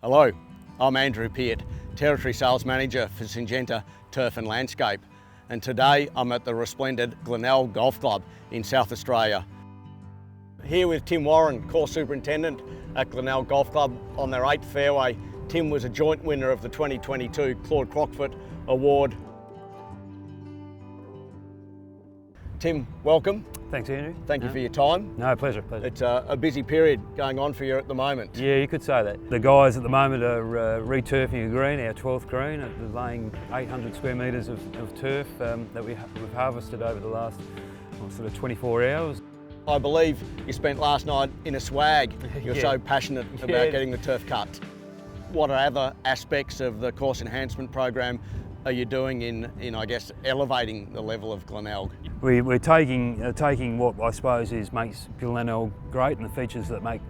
Hello, I'm Andrew Peart, Territory Sales Manager for Syngenta Turf and Landscape, and today I'm at the resplendent Glenelg Golf Club in South Australia. Here with Tim Warren, Course Superintendent at Glenelg Golf Club on their 8th fairway. Tim was a joint winner of the 2022 Claude Crockford Award. Tim, welcome. Thanks, Andrew. Thank you for your time. No, pleasure. It's a busy period going on for you at the moment. Yeah, you could say that. The guys at the moment are re-turfing a green, our 12th green, laying 800 square metres of turf that we've harvested over the last sort of 24 hours. I believe you spent last night in a swag. You're Yeah. so passionate about getting the turf cut. What other aspects of the course enhancement program are you doing in I guess, elevating the level of Glenelg? We're taking what I suppose makes Glenelg great, and the features that make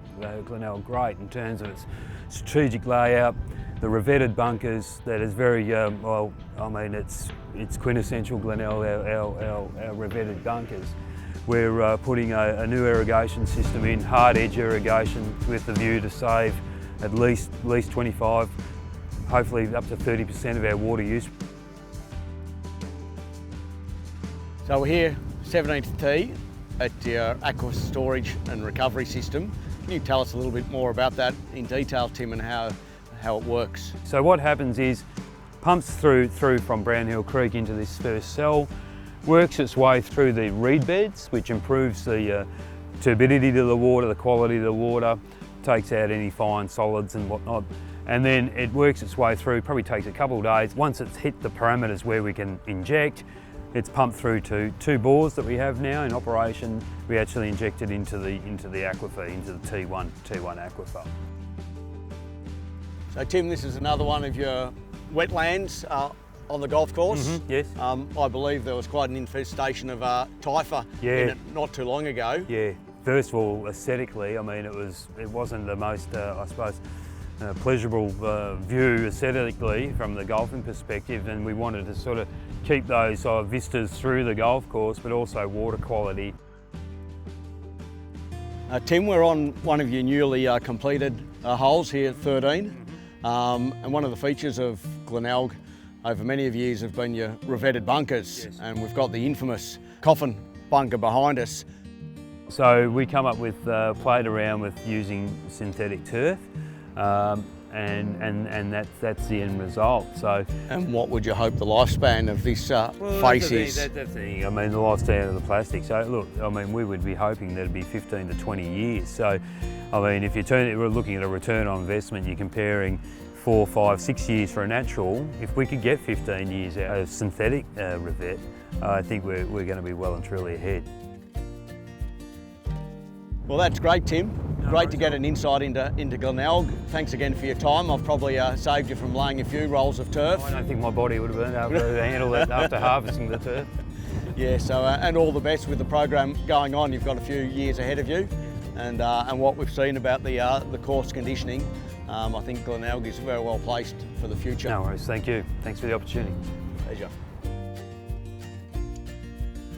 Glenelg great in terms of its strategic layout, the revetted bunkers that is very it's quintessential Glenelg, our revetted bunkers. We're putting a new irrigation system in, hard edge irrigation, with the view to save at least 25, hopefully up to 30% of our water use. So we're here, 17th tee, at your aqua storage and recovery system. Can you tell us a little bit more about that in detail, Tim, and how it works? So what happens is, pumps through from Brown Hill Creek into this first cell, works its way through the reed beds, which improves the turbidity to the water, the quality of the water, takes out any fine solids and whatnot, and then it works its way through, probably takes a couple of days. Once it's hit the parameters where we can inject, it's pumped through to 2 bores that we have now in operation. We actually inject it into the aquifer, into the T1 aquifer. So Tim, this is another one of your wetlands on the golf course. Mm-hmm, yes. I believe there was quite an infestation of Aquifer in it not too long ago. Yeah. First of all, aesthetically, I mean, it wasn't the most, I suppose, pleasurable view aesthetically from the golfing perspective, and we wanted to sort of keep those vistas through the golf course, but also water quality. Tim, we're on one of your newly completed holes here at 13, and one of the features of Glenelg over many of years have been your revetted bunkers. Yes. And we've got the infamous coffin bunker behind us. So we come up with, played around with using synthetic turf, and that's the end result. So, and what would you hope the lifespan of this face is? That's the thing. I mean, the lifespan of the plastic. So look, I mean, we would be hoping that it'd be 15 to 20 years. So, I mean, if we're looking at a return on investment, you're comparing 4, 5, 6 years for a natural. If we could get 15 years out of synthetic revet, I think we're going to be well and truly ahead. Well, that's great, Tim. Great to get an insight into Glenelg. Thanks again for your time. I've probably saved you from laying a few rolls of turf. I don't think my body would have been able to handle that after harvesting the turf. Yeah, so and all the best with the program going on. You've got a few years ahead of you, and what we've seen about the course conditioning, I think Glenelg is very well placed for the future. No worries, thank you. Thanks for the opportunity. Pleasure.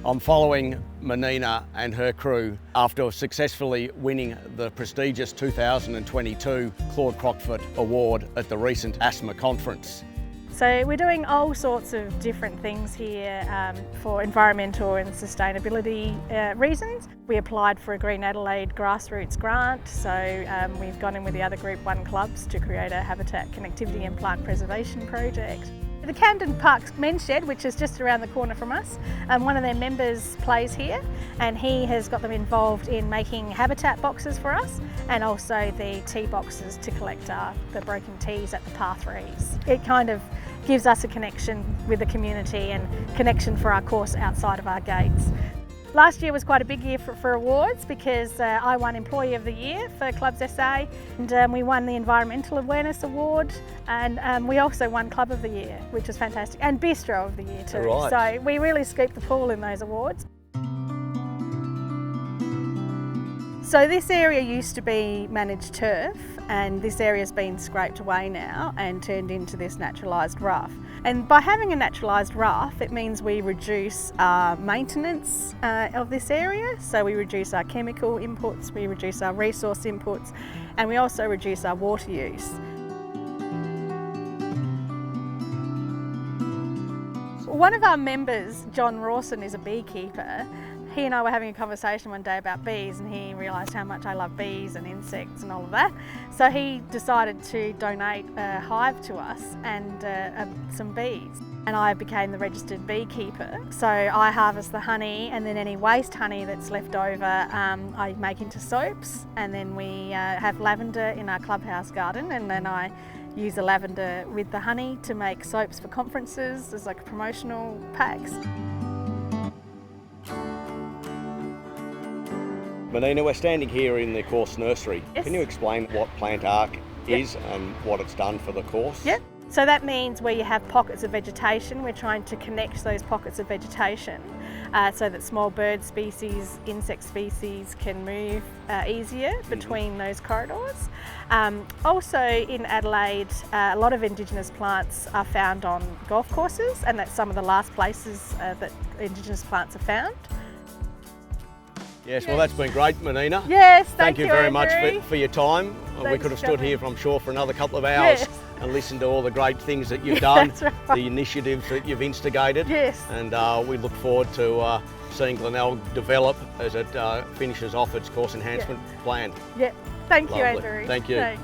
I'm following Monina and her crew after successfully winning the prestigious 2022 Claude Crockford Award at the recent asthma conference. So we're doing all sorts of different things here for environmental and sustainability reasons. We applied for a Green Adelaide grassroots grant, so we've gone in with the other Group 1 clubs to create a habitat connectivity and plant preservation project. The Camden Park Men's Shed, which is just around the corner from us, one of their members plays here, and he has got them involved in making habitat boxes for us, and also the tee boxes to collect the broken tees at the par 3s. It kind of gives us a connection with the community and connection for our course outside of our gates. Last year was quite a big year for awards, because I won Employee of the Year for Clubs SA, and we won the Environmental Awareness Award, and we also won Club of the Year, which was fantastic, and Bistro of the Year too. Right. So we really scooped the pool in those awards. So this area used to be managed turf, and this area's been scraped away now and turned into this naturalised rough. And by having a naturalised rough, it means we reduce our maintenance of this area. So we reduce our chemical inputs, we reduce our resource inputs, and we also reduce our water use. One of our members, John Rawson, is a beekeeper. He and I were having a conversation one day about bees, and he realised how much I love bees and insects and all of that. So he decided to donate a hive to us and some bees. And I became the registered beekeeper. So I harvest the honey, and then any waste honey that's left over I make into soaps, and then we have lavender in our clubhouse garden, and then I use the lavender with the honey to make soaps for conferences as like promotional packs. Monina, we're standing here in the course nursery. Yes. Can you explain what Plant Arc is and what it's done for the course? Yep. So that means where you have pockets of vegetation, we're trying to connect those pockets of vegetation so that small bird species, insect species can move easier between those corridors. Also in Adelaide, a lot of Indigenous plants are found on golf courses, and that's some of the last places that Indigenous plants are found. Yes, well that's been great, Monina. Yes, thank you very Andrew. much for your time. We Thanks could have for stood coming. here, I'm sure, for another couple of hours and listened to all the great things that you've done, That's right. the initiatives that you've instigated. Yes. And we look forward to seeing Glenelg develop as it finishes off its course enhancement plan. Yep. Thank you, Lovely. Andrew. Thank you. Thanks.